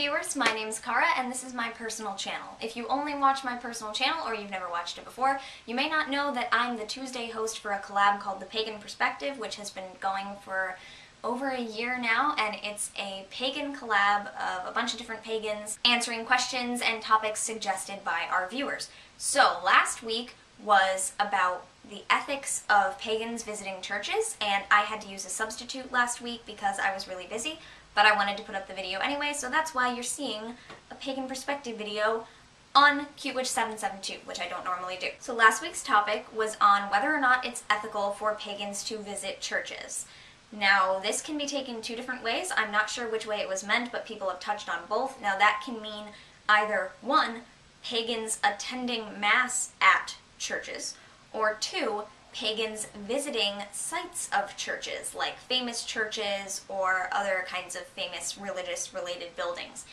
Hey viewers, my name's Kara and this is my personal channel. If you only watch my personal channel or you've never watched it before, you may not know that I'm the Tuesday host for a collab called the Pagan Perspective, which has been going for over a year now, and it's a pagan collab of a bunch of different pagans answering questions and topics suggested by our viewers. So last week was about the ethics of pagans visiting churches, and I had to use a substitute last week because I was really busy, but I wanted to put up the video anyway, so that's why you're seeing a Pagan Perspective video on CuteWitch772, which I don't normally do. So last week's topic was on whether or not it's ethical for pagans to visit churches. Now, this can be taken two different ways. I'm not sure which way it was meant, but people have touched on both. Now, that can mean either, one, pagans attending Mass at churches, or two, pagans visiting sites of churches, like famous churches or other kinds of famous religious-related buildings.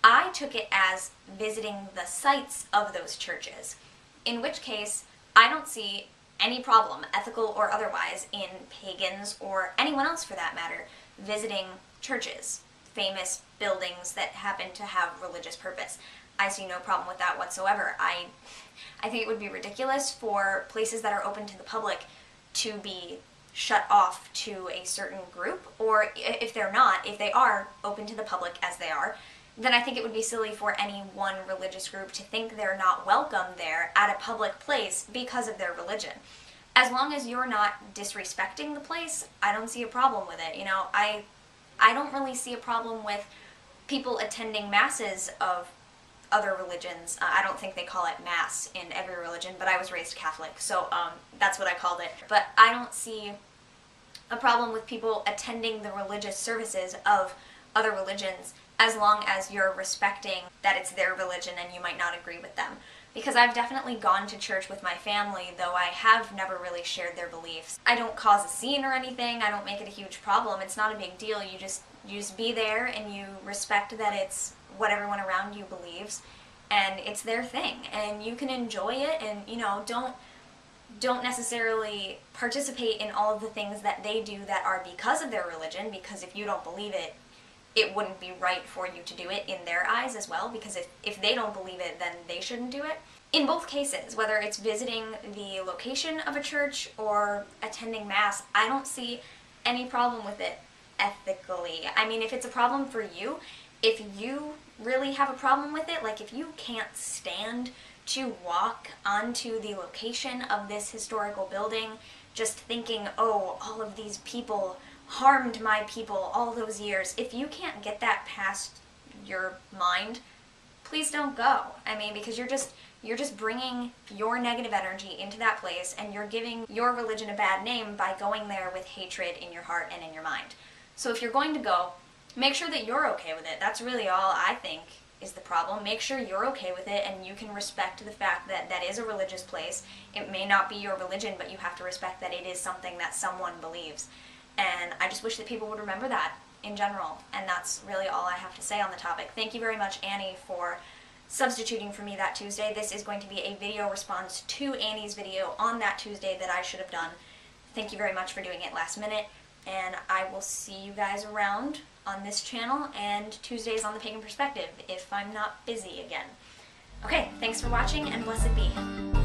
I took it as visiting the sites of those churches, in which case I don't see any problem, ethical or otherwise, in pagans, or anyone else for that matter, visiting churches, famous buildings that happen to have religious purpose. I see no problem with that whatsoever. I think it would be ridiculous for places that are open to the public to be shut off to a certain group, or if they're not, if they are open to the public as they are, then I think it would be silly for any one religious group to think they're not welcome there at a public place because of their religion. As long as you're not disrespecting the place, I don't see a problem with it. You know, I don't really see a problem with people attending masses of other religions. I don't think they call it Mass in every religion, but I was raised Catholic, so that's what I called it. But I don't see a problem with people attending the religious services of other religions as long as you're respecting that it's their religion and you might not agree with them. Because I've definitely gone to church with my family, though I have never really shared their beliefs. I don't cause a scene or anything, I don't make it a huge problem, it's not a big deal. You just be there and you respect that it's what everyone around you believes, and it's their thing, and you can enjoy it, and you know, don't necessarily participate in all of the things that they do that are because of their religion, because if you don't believe it, it wouldn't be right for you to do it in their eyes as well, because if they don't believe it, then they shouldn't do it. In both cases, whether it's visiting the location of a church or attending Mass, I don't see any problem with it ethically. I mean, if it's a problem for you, if you really have a problem with it, like if you can't stand to walk onto the location of this historical building, just thinking, oh, all of these people harmed my people all those years, if you can't get that past your mind, please don't go. I mean, because you're just bringing your negative energy into that place, and you're giving your religion a bad name by going there with hatred in your heart and in your mind. So if you're going to go, make sure that you're okay with it. That's really all I think is the problem. Make sure you're okay with it, and you can respect the fact that that is a religious place. It may not be your religion, but you have to respect that it is something that someone believes. And I just wish that people would remember that in general. And that's really all I have to say on the topic. Thank you very much, Annie, for substituting for me that Tuesday. This is going to be a video response to Annie's video on that Tuesday that I should have done. Thank you very much for doing it last minute. And I will see you guys around on this channel and Tuesdays on the Pagan Perspective if I'm not busy again. Okay, thanks for watching, and blessed be.